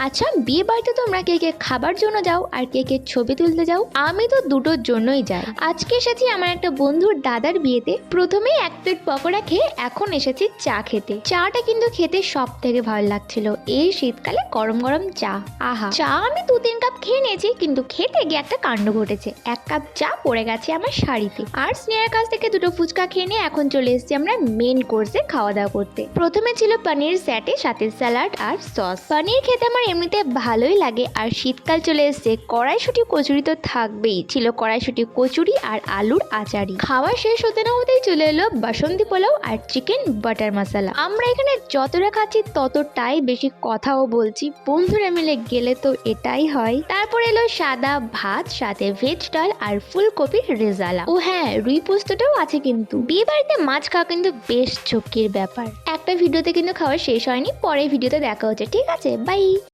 আচ্ছা, বিয়ে বাড়িতে তোমরা কে কে খাবার জন্য যাও আর কে কে ছবি তুলতে যাও? আমি তো দুটোর জন্যই যাই। আজকে এসেছি আমার একটা বন্ধুর দাদার বিয়েতে। প্রথমেই এক প্লেট পকোড়া খেয়ে এখন এসেছি চা খেতে। চাটা কিন্তু খেতে সব থেকে ভালো লাগছিল। এই শীতকালে গরম গরম চা, আহা। চা আমি 2-3 কাপ খেয়ে নিয়েছি, কিন্তু খেতে গিয়ে একটা কাণ্ড ঘটেছে। 1 কাপ চা পড়ে গেছে আমার শাড়িতে। আর স্নেহার কাছ থেকে 2টো ফুচকা খেয়ে নিয়ে এখন চলে এসেছি আমরা মেন কোর্সে খাওয়া দাওয়া করতে। প্রথমে ছিল পনির স্যাটে, সাথে স্যালাড আর সস। পনির খেতে আমার এমনিতে ভালোই লাগে, আর শীতকাল চলে এসেছে, কড়াইশুঁটি কচুরি তো থাকবেই। ছিল কড়াইশুঁটি কচুরি আর আলুর আচারি। খাওয়া শেষ হতে না হতেই চলে এলো বাসন্তী পোলাও আর চিকেন বাটার মশলা। আমরা এখানে যতটা খাচ্ছি ততটাই বেশি কথাও বলছি, বন্ধুরা মিলে গেলে তো এটাই হয়। তারপর এলো সাদা ভাত, সাথে ভেজ ডাল আর ফুলকপির রেজালা। ও হ্যাঁ, রুই পোস্তটাও আছে। কিন্তু বিয়ে বাড়িতে মাছ খাওয়া কিন্তু বেশ ঝক্কির ব্যাপার। একটা ভিডিওতে কিন্তু খাওয়া শেষ হয়নি, পরের ভিডিওতে দেখা হচ্ছে। ঠিক আছে, বাই।